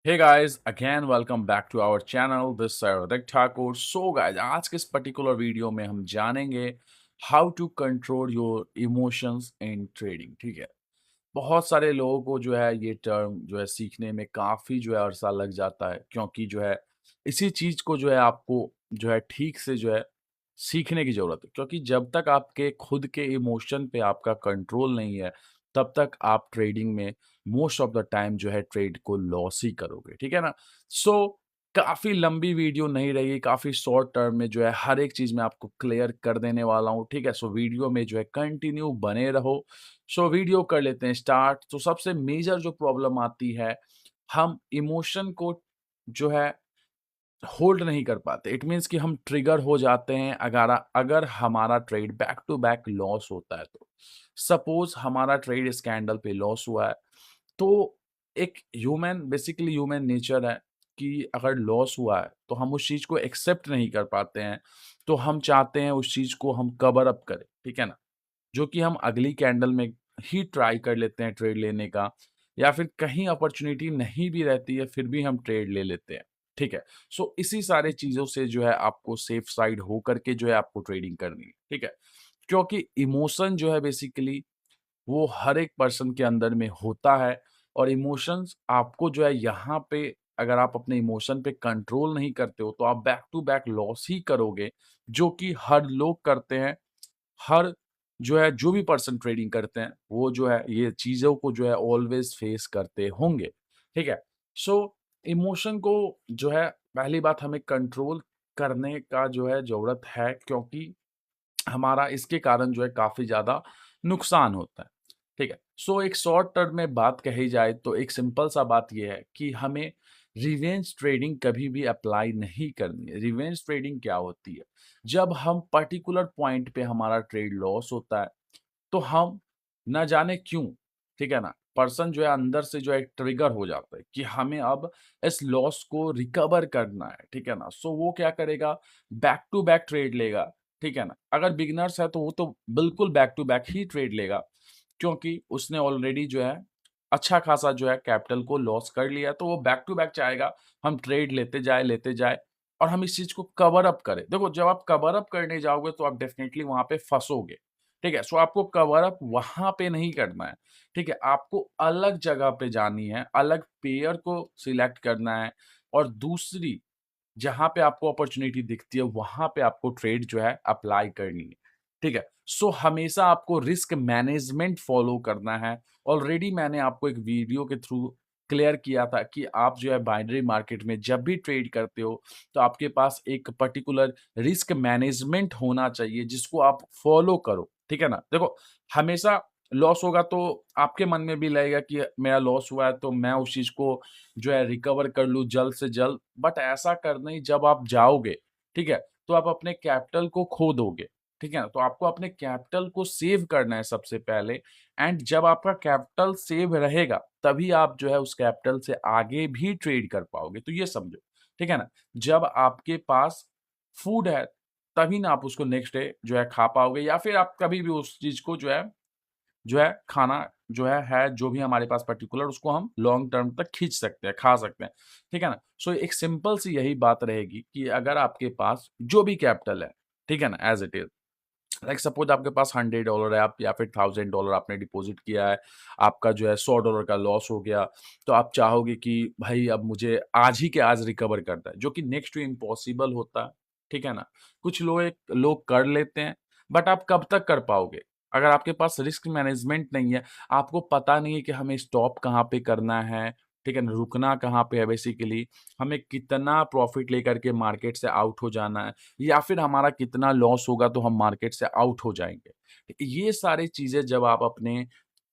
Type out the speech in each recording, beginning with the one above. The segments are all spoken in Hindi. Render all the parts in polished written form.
Hey guys, again welcome back to our channel. This is Rik Thakur. So guys, आज के इस पर्टिकुलर वीडियो में हम जानेंगे how to control your emotions in trading. ठीक है, बहुत सारे लोगों को जो है ये टर्म जो है सीखने में काफ़ी जो है अरसा लग जाता है, क्योंकि जो है इसी चीज़ को जो है आपको जो है ठीक से जो है सीखने की ज़रूरत है, क्योंकि जब तक आपके खुद के इमोशन पे आपका कंट्रोल नहीं है, तब तक आप ट्रेडिंग में मोस्ट ऑफ द टाइम जो है ट्रेड को लॉस ही करोगे, ठीक है ना? सो काफ़ी लंबी वीडियो नहीं रहेगी, काफ़ी शॉर्ट टर्म में जो है हर एक चीज़ मैं आपको क्लियर कर देने वाला हूँ, ठीक है? सो वीडियो में जो है कंटिन्यू बने रहो। सो वीडियो कर लेते हैं स्टार्ट। तो सबसे मेजर जो प्रॉब्लम आती है, हम इमोशन को जो है होल्ड नहीं कर पाते। इट मीन्स कि हम ट्रिगर हो जाते हैं अगर अगर हमारा trade back to back loss होता है तो। सपोज़ हमारा ट्रेड इस कैंडल पे लॉस हुआ है, तो एक बेसिकली ह्यूमन नेचर है कि अगर लॉस हुआ है, तो हम उस चीज़ को एक्सेप्ट नहीं कर पाते हैं। तो हम चाहते हैं उस चीज़ को हम कवर अप करें, ठीक है ना? जो कि हम अगली कैंडल में ही ट्राई कर लेते हैं ट्रेड लेने का, या फिर कहीं अपॉर्चुनिटी नहीं भी रहती है फिर भी हम ट्रेड ले लेते हैं, ठीक है? सो इसी सारे चीज़ों से जो है आपको सेफ साइड हो करके जो है आपको ट्रेडिंग करनी है, ठीक है? क्योंकि इमोशन जो है बेसिकली वो हर एक पर्सन के अंदर में होता है, और इमोशंस आपको जो है यहाँ पे अगर आप अपने इमोशन पे कंट्रोल नहीं करते हो, तो आप बैक टू बैक लॉस ही करोगे, जो कि हर लोग करते हैं। हर जो है जो भी पर्सन ट्रेडिंग करते हैं, वो जो है ये चीज़ों को जो है ऑलवेज़ फेस करते होंगे, ठीक है? सो इमोशन को जो है पहली बात हमें कंट्रोल करने का जो है ज़रूरत है, क्योंकि हमारा इसके कारण जो है काफ़ी ज़्यादा नुकसान होता है, ठीक है? सो एक शॉर्ट टर्म में बात कही जाए तो एक सिंपल सा बात ये है कि हमें रिवेंज ट्रेडिंग कभी भी अप्लाई नहीं करनी है। रिवेंज ट्रेडिंग क्या होती है? जब हम पर्टिकुलर पॉइंट पे हमारा ट्रेड लॉस होता है, तो हम ना जाने क्यों, ठीक है ना? पर्सन जो है अंदर से जो है ट्रिगर हो जाता है कि हमें अब इस लॉस को रिकवर करना है, ठीक है ना? सो वो क्या करेगा, बैक टू बैक ट्रेड लेगा, ठीक है ना? अगर बिगिनर्स है तो वो तो बिल्कुल बैक टू बैक ही ट्रेड लेगा, क्योंकि उसने ऑलरेडी जो है अच्छा खासा जो है कैपिटल को लॉस कर लिया है, तो वो बैक टू बैक चाहेगा हम ट्रेड लेते जाए और हम इस चीज़ को कवर अप करें। देखो, जब आप कवर अप करने जाओगे तो आप डेफिनिटली वहाँ पे फँसोगे, ठीक है? सो आपको कवर अप वहाँ पे नहीं करना है, ठीक है? आपको अलग जगह पे जानी है, अलग पेयर को सिलेक्ट करना है, और दूसरी जहाँ पे आपको अपॉर्च्युनिटी दिखती है, वहाँ पे आपको ट्रेड जो है अप्लाई करनी है, ठीक है? सो हमेशा आपको रिस्क मैनेजमेंट फ़ॉलो करना है। ऑलरेडी मैंने आपको एक वीडियो के थ्रू क्लियर किया था कि आप जो है बाइनरी मार्केट में जब भी ट्रेड करते हो, तो आपके पास एक पर्टिकुलर रिस्क मैनेजमेंट होना चाहिए, जिसको आप फ़ॉलो करो, ठीक है ना? देखो, हमेशा लॉस होगा तो आपके मन में भी लगेगा कि मेरा लॉस हुआ है, तो मैं उस चीज़ को जो है रिकवर कर लूँ जल्द से जल्द, बट ऐसा करना ही जब आप जाओगे, ठीक है? तो आप अपने कैपिटल को खो दोगे, ठीक है ना? तो आपको अपने कैपिटल को सेव करना है सबसे पहले, एंड जब आपका कैपिटल सेव रहेगा, तभी आप जो है उस कैपिटल से आगे भी ट्रेड कर पाओगे, तो ये समझो, ठीक है ना? जब आपके पास फूड है, तभी ना आप उसको नेक्स्ट डे जो है खा पाओगे, या फिर आप कभी भी उस चीज़ को जो है खाना जो है जो भी हमारे पास पर्टिकुलर उसको हम लॉन्ग टर्म तक खींच सकते हैं, खा सकते हैं, ठीक है ना? सो एक सिंपल सी यही बात रहेगी कि अगर आपके पास जो भी कैपिटल है, ठीक है ना? As it is, like suppose आपके पास $100 है, आप या फिर $1000 आपने डिपॉज़िट किया है, आपका जो है $100 का लॉस हो गया, तो आप चाहोगे कि भाई अब मुझे आज ही के आज रिकवर करना है, जो कि नेक्स्ट टू इम्पॉसिबल होता है, ठीक है ना? कुछ लोग कर लेते हैं, बट आप कब तक कर पाओगे? अगर आपके पास रिस्क मैनेजमेंट नहीं है, आपको पता नहीं है कि हमें स्टॉप कहाँ पे करना है, ठीक है ना? रुकना कहाँ पे है बेसिकली, हमें कितना प्रॉफ़िट लेकर के मार्केट से आउट हो जाना है, या फिर हमारा कितना लॉस होगा तो हम मार्केट से आउट हो जाएँगे। ये सारी चीज़ें जब आप अपने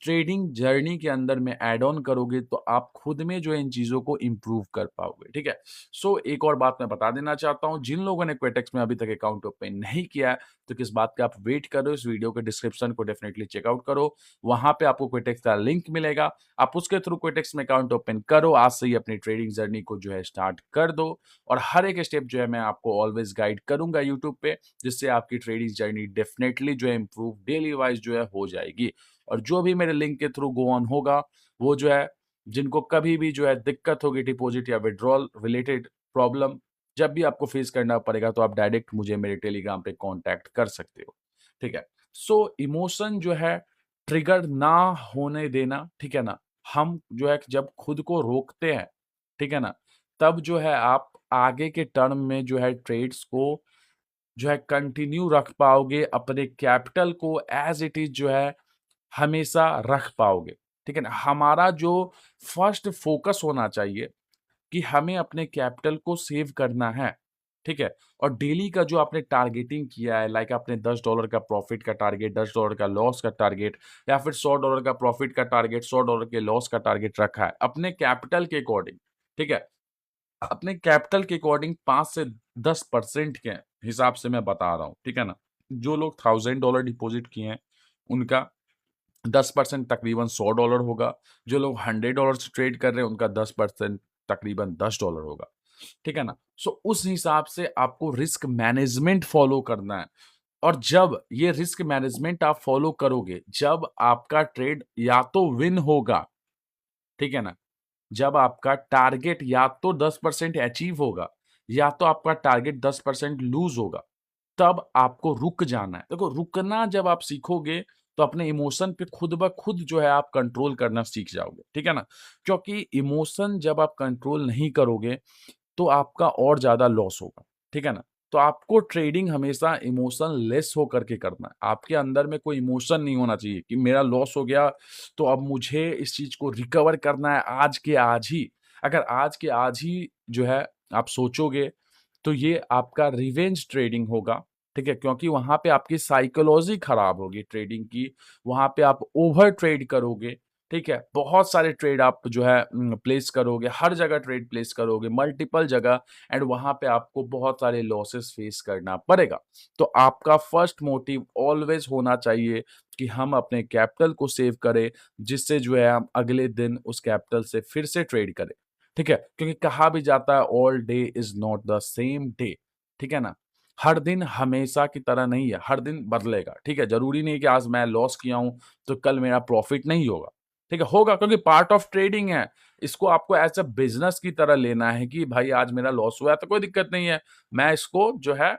ट्रेडिंग जर्नी के अंदर में ऐड ऑन करोगे, तो आप खुद में जो है इन चीज़ों को इम्प्रूव कर पाओगे, ठीक है? सो एक और बात मैं बता देना चाहता हूँ, जिन लोगों ने क्विटेक्स में अभी तक अकाउंट ओपन नहीं किया है, तो किस बात का आप वेट कर रहे हो? इस वीडियो के डिस्क्रिप्शन को डेफिनिटली चेकआउट करो। वहाँ पे आपको क्विटेक्स का लिंक मिलेगा। आप उसके थ्रू क्विटेक्स में अकाउंट ओपन करो, आज से ही अपनी ट्रेडिंग जर्नी को जो है स्टार्ट कर दो, और हर एक स्टेप जो है मैं आपको ऑलवेज़ गाइड करूँगा यूट्यूब पे, जिससे आपकी ट्रेडिंग जर्नी डेफ़िनेटली जो है इम्प्रूव डेली वाइज़ जो है हो जाएगी। और जो भी मेरे लिंक के थ्रू गो ऑन होगा, वो जो है जिनको कभी भी जो है दिक्कत होगी डिपॉजिट या विथड्रॉल रिलेटेड प्रॉब्लम, जब भी आपको फेस करना पड़ेगा तो आप डायरेक्ट मुझे मेरे टेलीग्राम पे कांटेक्ट कर सकते हो, ठीक है? सो इमोशन जो है ट्रिगर ना होने देना, ठीक है ना? हम जो है जब खुद को रोकते हैं, ठीक है ना? तब जो है आप आगे के टर्म में जो है ट्रेड्स को जो है कंटिन्यू रख पाओगे, अपने कैपिटल को एज़ इट इज़ जो है हमेशा रख पाओगे, ठीक है ना? हमारा जो फर्स्ट फोकस होना चाहिए कि हमें अपने कैपिटल को सेव करना है, ठीक है? और डेली का जो आपने टारगेटिंग किया है, लाइक आपने $10 का प्रॉफिट का टारगेट, $10 का लॉस का टारगेट या फिर $100 का प्रॉफिट का टारगेट, $100 के लॉस का टारगेट रखा है, अपने कैपिटल के अकॉर्डिंग, ठीक है? अपने कैपिटल के अकॉर्डिंग 5 से 10% के हिसाब से मैं बता रहा हूँ, ठीक है ना? जो लोग $1000 डिपॉज़िट किए हैं, उनका 10% तकरीबन $100 होगा। जो लोग $100 से ट्रेड कर रहे हैं, उनका 10% तकरीबन $10 होगा। ठीक है ना? सो उस हिसाब से आपको रिस्क मैनेजमेंट फ़ॉलो करना है और जब ये रिस्क मैनेजमेंट आप फ़ॉलो करोगे, जब आपका ट्रेड या तो विन होगा, ठीक है ना? जब आपका टारगेट या तो 10% अचीव होगा या तो आपका टारगेट 10% लूज़ होगा, तब आपको रुक जाना है। देखो रुकना जब आप सीखोगे तो अपने इमोशन पे खुद ब खुद जो है आप कंट्रोल करना सीख जाओगे, ठीक है ना? क्योंकि इमोशन जब आप कंट्रोल नहीं करोगे तो आपका और ज़्यादा लॉस होगा, ठीक है ना? तो आपको ट्रेडिंग हमेशा इमोशन लेस होकर के करना है। आपके अंदर में कोई इमोशन नहीं होना चाहिए कि मेरा लॉस हो गया, तो अब मुझे इस चीज़ को रिकवर करना है आज के आज ही। अगर आज के आज ही जो है आप सोचोगे, तो ये आपका रिवेंज ट्रेडिंग होगा, ठीक है? क्योंकि वहाँ पे आपकी साइकोलॉजी खराब होगी ट्रेडिंग की, वहाँ पे आप ओवर ट्रेड करोगे, ठीक है? बहुत सारे ट्रेड आप जो है प्लेस करोगे, हर जगह ट्रेड प्लेस करोगे, मल्टीपल जगह एंड वहाँ पे आपको बहुत सारे लॉसेस फेस करना पड़ेगा। तो आपका फर्स्ट मोटिव ऑलवेज़ होना चाहिए कि हम अपने कैपिटल को सेव करें, जिससे जो है हम अगले दिन उस कैपिटल से फिर से ट्रेड करें, ठीक है? क्योंकि कहा भी जाता है all day is not the same day, ठीक है ना? हर दिन हमेशा की तरह नहीं है, हर दिन बदलेगा, ठीक है? ज़रूरी नहीं है कि आज मैं लॉस किया हूँ, तो कल मेरा प्रॉफिट नहीं होगा। ठीक है, होगा क्योंकि पार्ट ऑफ ट्रेडिंग है। इसको आपको एज़ अ बिज़नेस की तरह लेना है कि भाई आज मेरा लॉस हुआ है तो कोई दिक्कत नहीं है। मैं इसको जो है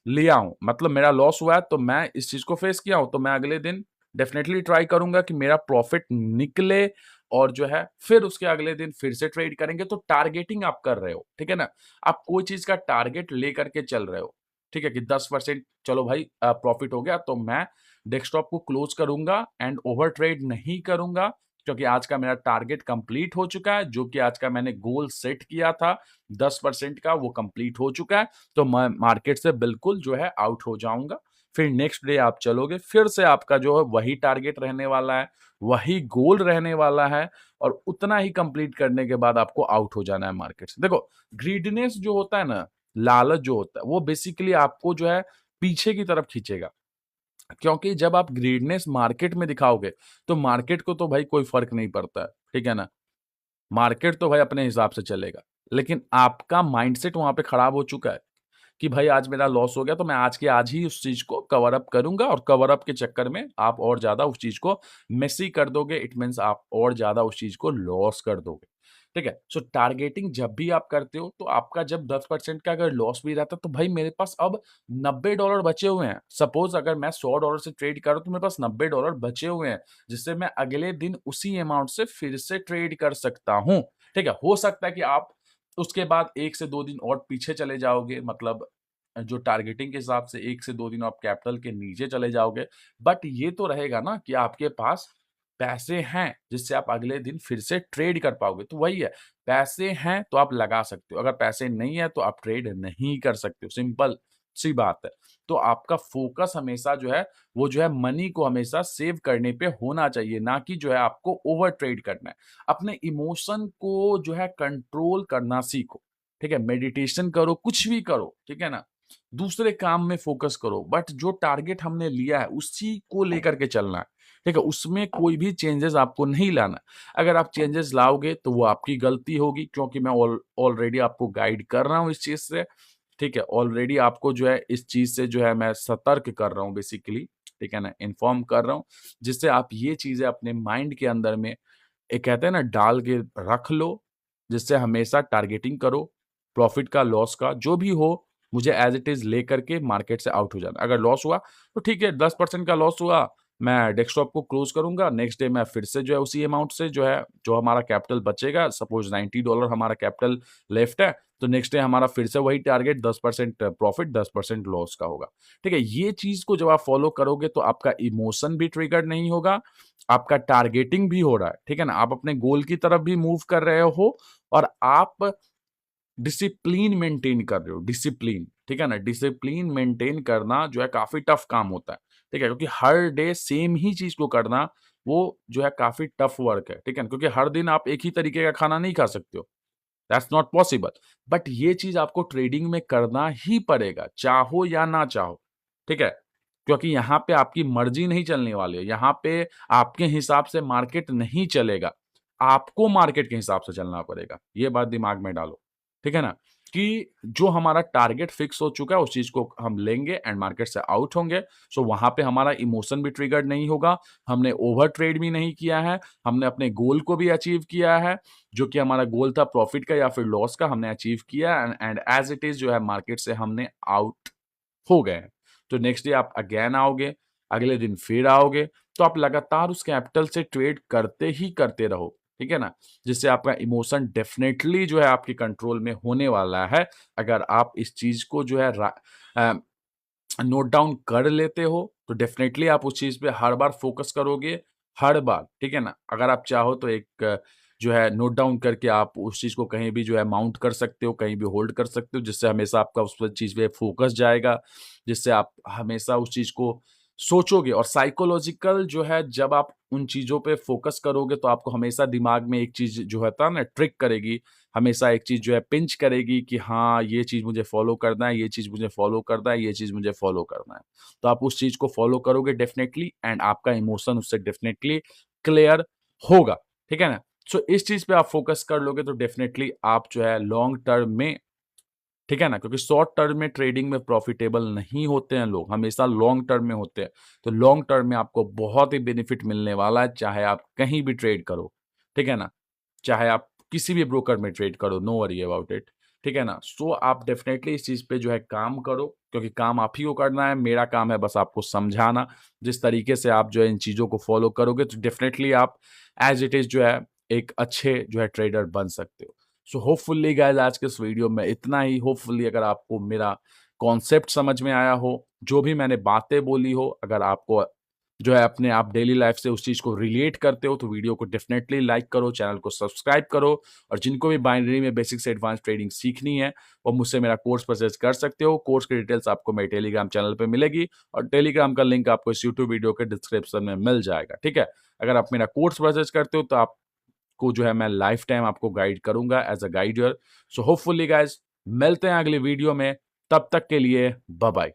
लिया हूँ, मतलब मेरा लॉस हुआ है तो मैं इस चीज़ को फेस किया हूँ, तो मैं अगले दिन डेफ़िनेटली ट्राई करूँगा कि मेरा प्रॉफ़िट निकले और जो है फिर उसके अगले दिन फिर से ट्रेड करेंगे तो टारगेटिंग आप कर रहे हो, ठीक है ना? आप कोई चीज़ का टारगेट लेकर के चल रहे हो, ठीक है? कि 10% चलो भाई प्रॉफ़िट हो गया तो मैं डेस्कटॉप को क्लोज़ करूँगा एंड ओवर ट्रेड नहीं करूँगा क्योंकि आज का मेरा टारगेट कंप्लीट हो चुका है, जो कि आज का मैंने गोल सेट किया था 10% का वो कंप्लीट हो चुका है। तो मैं मार्केट से बिल्कुल जो है आउट हो जाऊँगा। फिर नेक्स्ट डे आप चलोगे, फिर से आपका जो है वही टारगेट रहने वाला है, वही गोल रहने वाला है और उतना ही कंप्लीट करने के बाद आपको आउट हो जाना है मार्केट से। देखो, ग्रीडीनेस जो होता है ना, लालच जो होता है, वो बेसिकली आपको जो है पीछे की तरफ खींचेगा। क्योंकि जब आप ग्रीडनेस मार्केट में दिखाओगे, तो मार्केट को तो भाई कोई फ़र्क नहीं पड़ता है, ठीक है ना? मार्केट तो भाई अपने हिसाब से चलेगा। लेकिन आपका माइंडसेट वहाँ पे खराब हो चुका है कि भाई आज मेरा लॉस हो गया तो मैं आज के आज ही उस चीज़ को कवर अप करूँगा और कवर अप के चक्कर में आप और ज़्यादा उस चीज़ को मेसी कर दोगे। इट मीन्स आप और ज़्यादा उस चीज़ को लॉस कर दोगे। ठीक है? सो टारगेटिंग जब भी आप करते हो तो आपका जब 10% का अगर लॉस भी रहता है तो भाई मेरे पास अब $90 बचे हुए हैं। सपोज़ अगर मैं $100 से ट्रेड कर रहा हूँ तो मेरे पास $90 बचे हुए हैं, जिससे मैं अगले दिन उसी अमाउंट से फिर से ट्रेड कर सकता हूँ। ठीक है? हो सकता है कि आप उसके बाद 1 से 2 दिन और पीछे चले जाओगे मतलब जो टारगेटिंग के हिसाब से 1 से 2 दिन आप कैपिटल के नीचे चले जाओगे। बट ये तो रहेगा ना कि आपके पास पैसे हैं, जिससे आप अगले दिन फिर से ट्रेड कर पाओगे। तो वही है, पैसे हैं तो आप लगा सकते हो, अगर पैसे नहीं है तो आप ट्रेड नहीं कर सकते हो, सिंपल सी बात है। तो आपका फ़ोकस हमेशा जो है, वो जो है मनी को हमेशा सेव करने पे होना चाहिए, ना कि जो है आपको ओवर ट्रेड करना है। अपने इमोशन को जो है कंट्रोल करना सीखो, ठीक है? मेडिटेशन करो, कुछ भी करो, ठीक है ना? दूसरे काम में फ़ोकस करो, बट जो टारगेट हमने लिया है, उसी को लेकर के चलना है। ठीक है? उसमें कोई भी चेंजेज़ आपको नहीं लाना। अगर आप चेंजेज़ लाओगे तो वो आपकी गलती होगी क्योंकि मैं ऑलरेडी आपको गाइड कर रहा हूँ इस चीज़ से, ठीक है? ऑलरेडी आपको जो है इस चीज़ से जो है मैं सतर्क कर रहा हूँ बेसिकली, ठीक है ना? इन्फॉर्म कर रहा हूँ, जिससे आप ये चीज़ें अपने माइंड के अंदर में एक कहते हैं ना डाल के रख लो, जिससे हमेशा टारगेटिंग करो, प्रॉफ़िट का, लॉस का, जो भी हो, मुझे एज़ इट इज़ लेकर के मार्केट से आउट हो जाना। अगर लॉस हुआ, तो ठीक है 10% का लॉस हुआ, मैं डेस्कटॉप को क्लोज़ करूँगा, नेक्स्ट डे मैं फिर से जो है उसी अमाउंट से जो है, जो हमारा कैपिटल बचेगा, सपोज़ $90 हमारा कैपिटल लेफ्ट है, तो नेक्स्ट डे हमारा फिर से वही टारगेट 10% प्रॉफ़िट, 10% लॉस का होगा। ठीक है? ये चीज़ को जब आप फ़ॉलो करोगे, तो आपका इमोशन भी ट्रिगर नहीं होगा, आपका टारगेटिंग भी हो रहा है, ठीक है ना? आप अपने गोल की तरफ भी मूव कर रहे हो और आप डिसिप्लिन मेंटेन कर रहे हो, डिसिप्लिन, ठीक है ना? डिसिप्लिन मेंटेन करना जो है काफ़ी टफ काम होता है, ठीक है? क्योंकि हर डे सेम ही चीज़ को करना, वो जो है काफ़ी टफ वर्क है, ठीक है ना? क्योंकि हर दिन आप एक ही तरीके का खाना नहीं खा सकते हो, दैट्स नॉट पॉसिबल। बट ये चीज़ आपको ट्रेडिंग में करना ही पड़ेगा, चाहो या ना चाहो, ठीक है? क्योंकि यहाँ पे आपकी मर्ज़ी नहीं चलने वाली है, यहाँ पे आपके हिसाब से मार्केट नहीं चलेगा, आपको मार्केट के हिसाब से चलना पड़ेगा, ये बात दिमाग में डालो, ठीक है ना? कि जो हमारा टारगेट फिक्स हो चुका है, उस चीज़ को हम लेंगे एंड मार्केट से आउट होंगे, सो वहाँ पे हमारा इमोशन भी ट्रिगर नहीं होगा, हमने ओवर ट्रेड भी नहीं किया है, हमने अपने गोल को भी अचीव किया है, जो कि हमारा गोल था प्रॉफिट का या फिर लॉस का, हमने अचीव किया एंड एज़ इट इज़ जो है मार्केट से हमने आउट हो गए हैं। तो नेक्स्ट डे आप अगेन आओगे, अगले दिन फिर आओगे, तो आप लगातार उस कैपिटल से ट्रेड करते ही करते रहो, ठीक है ना? जिससे आपका इमोशन डेफ़िनेटली जो है आपके कंट्रोल में होने वाला है, अगर आप इस चीज़ को जो है अ, नोट डाउन कर लेते हो, तो डेफ़िनेटली आप उस चीज़ पे हर बार फ़ोकस करोगे, हर बार, ठीक है ना? अगर आप चाहो तो एक जो है नोट डाउन करके आप उस चीज़ को कहीं भी जो है माउंट कर सकते हो, कहीं भी होल्ड कर सकते हो, जिससे हमेशा आपका उस प चीज़ पे फ़ोकस जाएगा, जिससे आप हमेशा उस चीज़ को सोचोगे और साइकोलॉजिकल जो है जब आप उन चीज़ों पे फ़ोकस करोगे, तो आपको हमेशा दिमाग में एक चीज़ जो होता है ना ट्रिक करेगी, हमेशा एक चीज़ जो है पिंच करेगी कि हाँ, ये चीज़ मुझे फ़ॉलो करना है, ये चीज़ मुझे फ़ॉलो करना है, ये चीज़ मुझे फ़ॉलो करना है। तो आप उस चीज़ को फ़ॉलो करोगे डेफ़िनेटली एंड आपका इमोशन उससे डेफ़िनेटली क्लियर होगा, ठीक है ना? सो इस चीज़ पे आप फ़ोकस कर लोगे तो डेफ़िनेटली आप जो है लॉन्ग टर्म में, ठीक है ना? क्योंकि शॉर्ट टर्म में ट्रेडिंग में प्रॉफ़िटेबल नहीं होते हैं लोग, हमेशा लॉन्ग टर्म में होते हैं। तो लॉन्ग टर्म में आपको बहुत ही बेनिफिट मिलने वाला है, चाहे आप कहीं भी ट्रेड करो, ठीक है ना? चाहे आप किसी भी ब्रोकर में ट्रेड करो, नो वरी अबाउट इट, ठीक है ना? सो आप डेफ़िनेटली इस चीज़ पे जो है काम करो, क्योंकि काम आप ही को करना है, मेरा काम है बस आपको समझाना। जिस तरीके से आप जो है इन चीज़ों को फ़ॉलो करोगे, तो डेफ़िनेटली आप एज़ इट इज़ जो है एक अच्छे जो है ट्रेडर बन सकते हो। सो होपफुली गाइज़ आज के इस वीडियो में इतना ही। होपफुली अगर आपको मेरा कॉन्सेप्ट समझ में आया हो, जो भी मैंने बातें बोली हो, अगर आपको जो है अपने आप डेली लाइफ से उस चीज़ को रिलेट करते हो, तो वीडियो को डेफ़िनेटली लाइक करो, चैनल को सब्सक्राइब करो और जिनको भी बाइनरी में बेसिक से एडवांस ट्रेडिंग सीखनी है, वो मुझसे मेरा कोर्स परचेज़ कर सकते हो। कोर्स की डिटेल्स आपको मेरे टेलीग्राम चैनल पे मिलेगी और टेलीग्राम का लिंक आपको इस यूट्यूब वीडियो के डिस्क्रिप्शन में मिल जाएगा, ठीक है? अगर आप मेरा कोर्स परचेज़ करते हो, तो आपको जो है मैं लाइफ टाइम आपको गाइड करूँगा as a guider. So hopefully guys मिलते हैं अगली वीडियो में, तब तक के लिए बाय बाय।